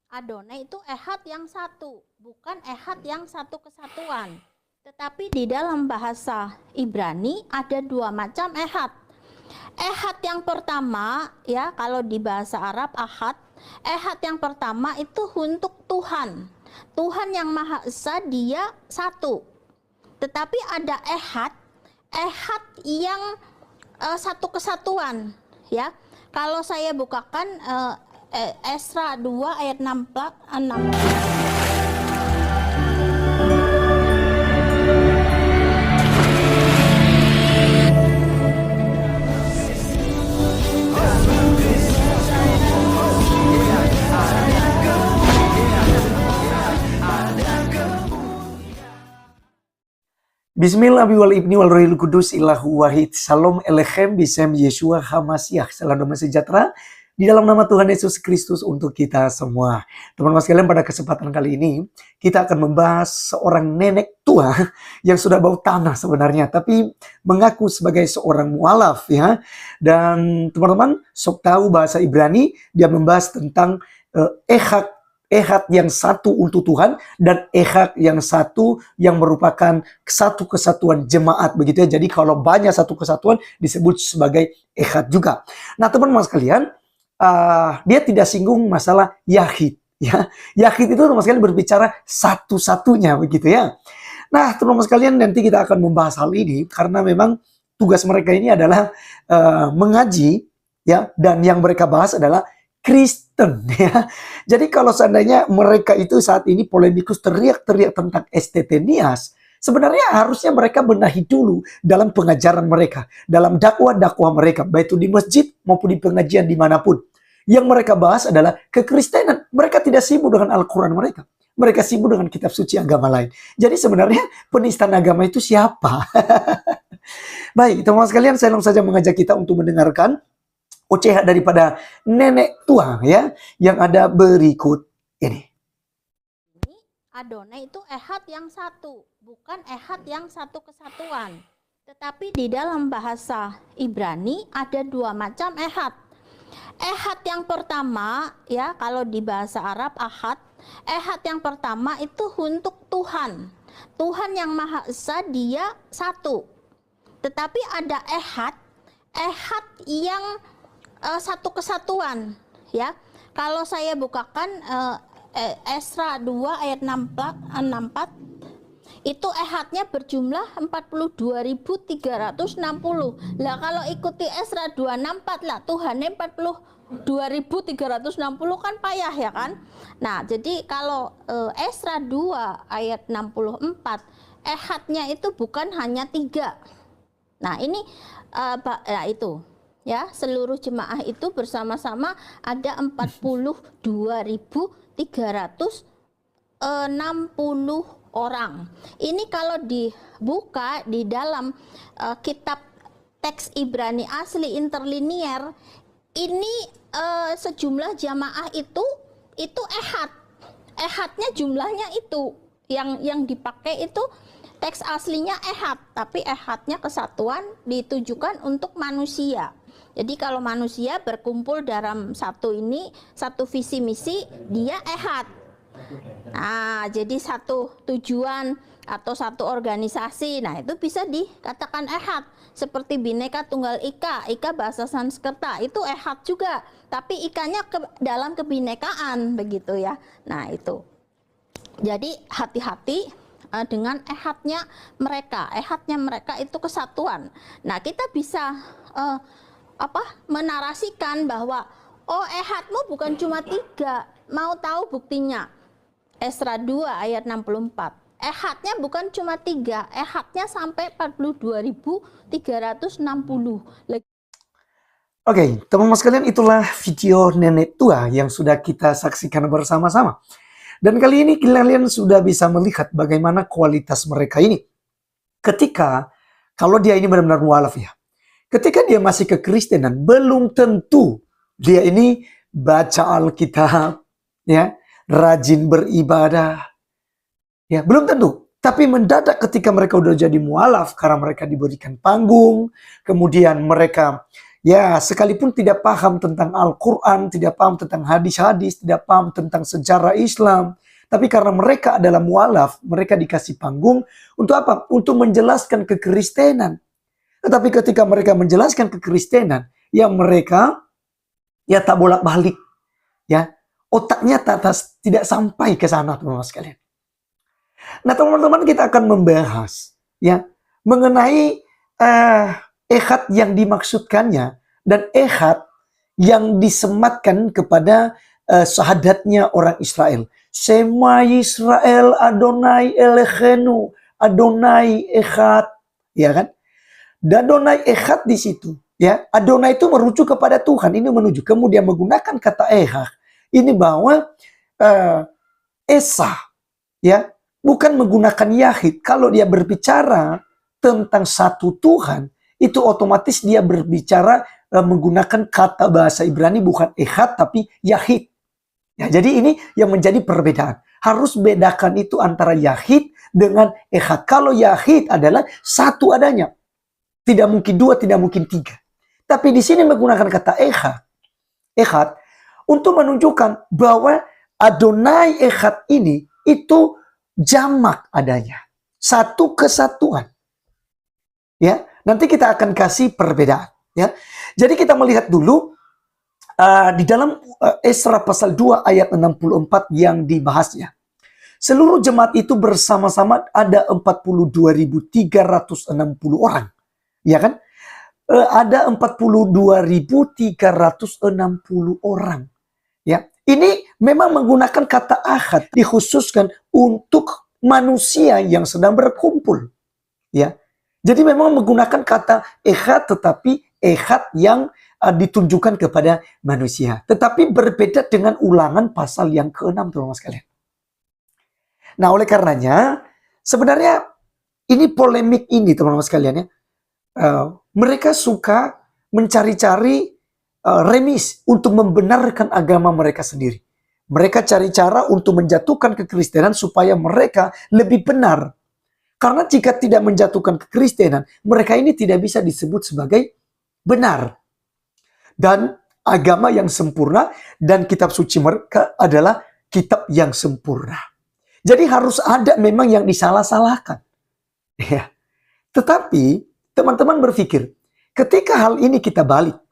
Adonai itu ehad yang satu, bukan ehad yang satu kesatuan. Tetapi di dalam bahasa Ibrani ada dua macam ehad. Ehad yang pertama, ya, kalau di bahasa Arab ahad, ehad yang pertama itu untuk Tuhan. Tuhan yang Maha Esa, dia satu. Tetapi ada ehad yang satu kesatuan, ya. Kalau saya bukakan Esra 2 ayat 6. Bismillah wal ibni wal rohil kudus ilahu wahid. Salam elechem bisem Yeshua Hamasiah. Salam damai sejahtera di dalam nama Tuhan Yesus Kristus untuk kita semua. Teman-teman sekalian, pada kesempatan kali ini kita akan membahas seorang nenek tua yang sudah bau tanah sebenarnya, tapi mengaku sebagai seorang mualaf, ya. Dan teman-teman sok tahu bahasa Ibrani, dia membahas tentang ehad yang satu untuk Tuhan dan ehad yang satu yang merupakan satu kesatuan jemaat, begitu ya. Jadi kalau banyak satu kesatuan disebut sebagai ehad juga. Nah, teman-teman sekalian, dia tidak singgung masalah yahid, ya. Yahid itu teman-teman sekalian berbicara satu-satunya, begitu ya. Nah, teman-teman sekalian, nanti kita akan membahas hal ini karena memang tugas mereka ini adalah mengaji, ya, dan yang mereka bahas adalah Kristen, ya. Jadi kalau seandainya mereka itu saat ini polemikus teriak-teriak tentang estetenias, sebenarnya harusnya mereka benahi dulu dalam pengajaran mereka, dalam dakwah-dakwah mereka, baik itu di masjid maupun di pengajian dimanapun. Yang mereka bahas adalah kekristenan. Mereka tidak sibuk dengan Al-Quran mereka. Mereka sibuk dengan kitab suci agama lain. Jadi sebenarnya penistaan agama itu siapa? Baik, teman-teman sekalian, saya langsung saja mengajak kita untuk mendengarkan ocehan daripada nenek tua, ya, yang ada berikut ini. Adonai itu ehad yang satu, bukan ehad yang satu kesatuan. Tetapi di dalam bahasa Ibrani ada dua macam ehad. Ehad yang pertama, ya, kalau di bahasa Arab ahad, ehad yang pertama itu untuk Tuhan. Tuhan yang Maha Esa, dia satu. Tetapi ada ehad yang satu kesatuan, ya. Kalau saya bukakan Esra 2 ayat 64, itu ehadnya berjumlah 42.360. Lah kalau ikuti Esra 264 lah Tuhannya 42.360, kan payah, ya kan. Nah, jadi kalau Esra 2 ayat 64, ehadnya itu bukan hanya 3. Nah, ini itu, ya, seluruh jemaah itu bersama-sama ada 42.360 orang. Ini kalau dibuka di dalam kitab teks Ibrani asli interlinier, ini sejumlah jamaah itu ehad. Ehadnya jumlahnya itu yang dipakai itu teks aslinya ehad, tapi ehadnya kesatuan ditujukan untuk manusia. Jadi kalau manusia berkumpul dalam satu visi misi, dia ehad. Nah, jadi satu tujuan atau satu organisasi, nah itu bisa dikatakan ehad. Seperti Bhinneka Tunggal Ika bahasa Sanskerta, itu ehad juga, tapi ikanya dalam kebinekaan, begitu ya. Nah itu. Jadi hati-hati dengan ehadnya mereka. Ehadnya mereka itu kesatuan. Nah, kita bisa menarasikan bahwa ehadmu bukan cuma 3. Mau tahu buktinya? Esra 2 ayat 64. Ehadnya bukan cuma 3, ehadnya sampai 42.360. Oke, teman-teman sekalian, itulah video nenek tua yang sudah kita saksikan bersama-sama. Dan kali ini kalian sudah bisa melihat bagaimana kualitas mereka ini. Ketika, kalau dia ini benar-benar mualaf, ya. Ketika dia masih kekristenan, belum tentu dia ini baca Alkitab, ya, rajin beribadah, ya, belum tentu. Tapi mendadak ketika mereka udah jadi mualaf, karena mereka diberikan panggung, kemudian mereka ya sekalipun tidak paham tentang Al-Quran, tidak paham tentang hadis-hadis, tidak paham tentang sejarah Islam, tapi karena mereka adalah mualaf, mereka dikasih panggung untuk apa? Untuk menjelaskan kekristenan. Tetapi ketika mereka menjelaskan kekristenan, ya mereka ya tak bolak-balik, ya otaknya tidak sampai ke sana, teman-teman sekalian. Nah, teman-teman, kita akan membahas ya mengenai ehad yang dimaksudkannya dan ehad yang disematkan kepada syahadatnya orang Israel. Shema Yisrael Adonai Elohenu, Adonai Ehad, ya kan? Adonai Ehad di situ, ya. Adonai itu merujuk kepada Tuhan, ini menuju. Kemudian menggunakan kata ehad ini bahwa Esa, ya, bukan menggunakan Yahid. Kalau dia berbicara tentang satu Tuhan, itu otomatis dia berbicara menggunakan kata bahasa Ibrani bukan Ehad tapi Yahid. Ya, jadi ini yang menjadi perbedaan. Harus bedakan itu antara Yahid dengan Ehad. Kalau Yahid adalah satu adanya. Tidak mungkin dua, tidak mungkin tiga. Tapi di sini menggunakan kata Ehad untuk menunjukkan bahwa Adonai Ehad ini itu jamak adanya. Satu kesatuan. Ya, nanti kita akan kasih perbedaan. Ya, jadi kita melihat dulu di dalam Esra pasal 2 ayat 64 yang dibahasnya. Seluruh jemaat itu bersama-sama ada 42.360 orang. Ya kan? Ada 42.360 orang. Ya, ini memang menggunakan kata ahad dikhususkan untuk manusia yang sedang berkumpul. Ya, jadi memang menggunakan kata ehad, tetapi ehad yang ditunjukkan kepada manusia. Tetapi berbeda dengan ulangan pasal yang ke-6, teman-teman sekalian. Nah, oleh karenanya, sebenarnya ini polemik ini, teman-teman sekalian, ya. Mereka suka mencari-cari remis untuk membenarkan agama mereka sendiri. Mereka cari cara untuk menjatuhkan kekristenan supaya mereka lebih benar. Karena jika tidak menjatuhkan kekristenan, mereka ini tidak bisa disebut sebagai benar. Dan agama yang sempurna dan kitab suci mereka adalah kitab yang sempurna. Jadi harus ada memang yang disalah-salahkan. Ya. Tetapi teman-teman berpikir, ketika hal ini kita balik,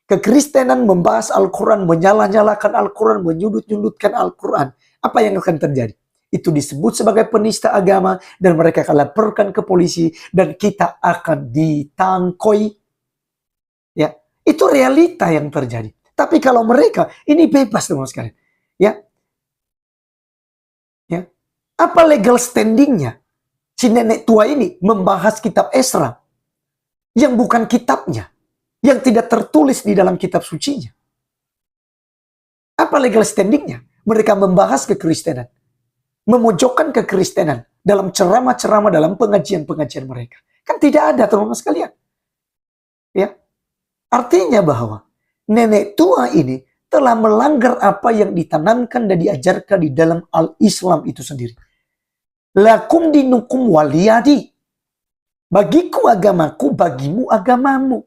kekristenan membahas Al-Quran, menyalah-nyalakan Al-Quran, menyudut-nyudutkan Al-Quran, apa yang akan terjadi? Itu disebut sebagai penista agama dan mereka akan laporkan ke polisi dan kita akan ditangkoi. Ya, itu realita yang terjadi. Tapi kalau mereka ini bebas, teman-teman sekalian. Ya. Ya. Apa legal standingnya si nenek tua ini membahas kitab Esra yang bukan kitabnya, yang tidak tertulis di dalam kitab sucinya? Apa legal standingnya? Mereka membahas kekristenan, memojokkan kekristenan dalam ceramah-ceramah, dalam pengajian-pengajian mereka. Kan tidak ada, teman-teman sekalian. Ya. Artinya bahwa nenek tua ini telah melanggar apa yang ditanamkan dan diajarkan di dalam Al-Islam itu sendiri. Lakum dinukum waliyadi. Bagiku agamaku, bagimu agamamu.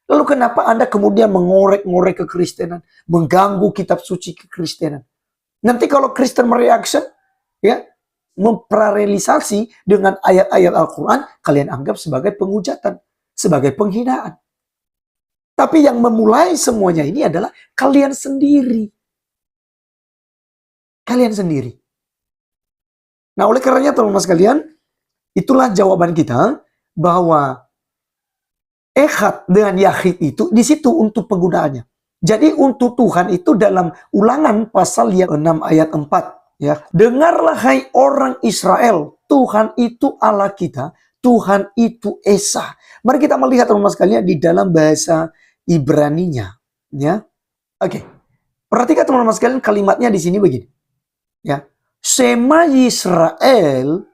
Lalu kenapa Anda kemudian mengorek-ngorek kekristenan, mengganggu kitab suci kekristenan? Nanti kalau Kristen mereaction, ya, memparalelisasi dengan ayat-ayat Al-Quran, kalian anggap sebagai penghujatan, sebagai penghinaan. Tapi yang memulai semuanya ini adalah kalian sendiri. Kalian sendiri. Nah, oleh karenanya teman-teman sekalian, itulah jawaban kita bahwa ehad dengan yahid itu di situ untuk penggunaannya. Jadi untuk Tuhan itu dalam Ulangan pasal yang 6 ayat 4, ya. Dengarlah hai orang Israel, Tuhan itu Allah kita, Tuhan itu Esa. Mari kita melihat teman-teman sekalian di dalam bahasa Ibraninya, ya. Oke. Perhatikan teman-teman sekalian kalimatnya di sini begini. Ya. Shema Yisrael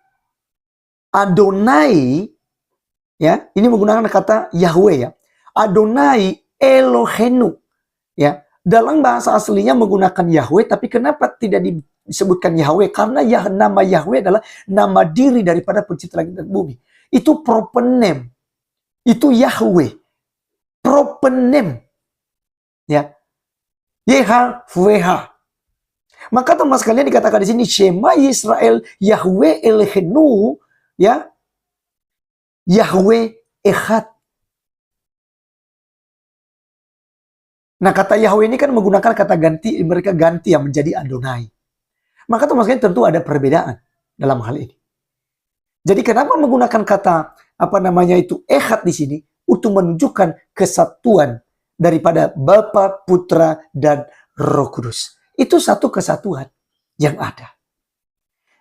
Adonai, ya. Ini menggunakan kata Yahweh, ya. Adonai Elohenu, ya. Dalam bahasa aslinya menggunakan Yahweh, tapi kenapa tidak disebutkan Yahweh? Karena nama Yahweh adalah nama diri daripada pencipta langit dan bumi. Itu proper name. Itu Yahweh. Propenem. Ya. YHWH. Maka teman sekalian dikatakan di sini Shema Yisrael Yahweh Elohenu, ya. Yahweh Echad. Nah, kata Yahweh ini kan menggunakan kata ganti, mereka ganti yang menjadi Adonai. Maka teman sekalian tentu ada perbedaan dalam hal ini. Jadi kenapa menggunakan kata Echad di sini untuk menunjukkan kesatuan daripada Bapa, Putra, dan Roh Kudus. Itu satu kesatuan yang ada.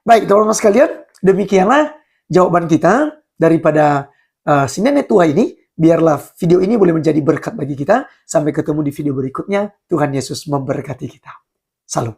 Baik, teman-teman sekalian, demikianlah jawaban kita daripada si nenek tua ini. Biarlah video ini boleh menjadi berkat bagi kita. Sampai ketemu di video berikutnya. Tuhan Yesus memberkati kita. Salam.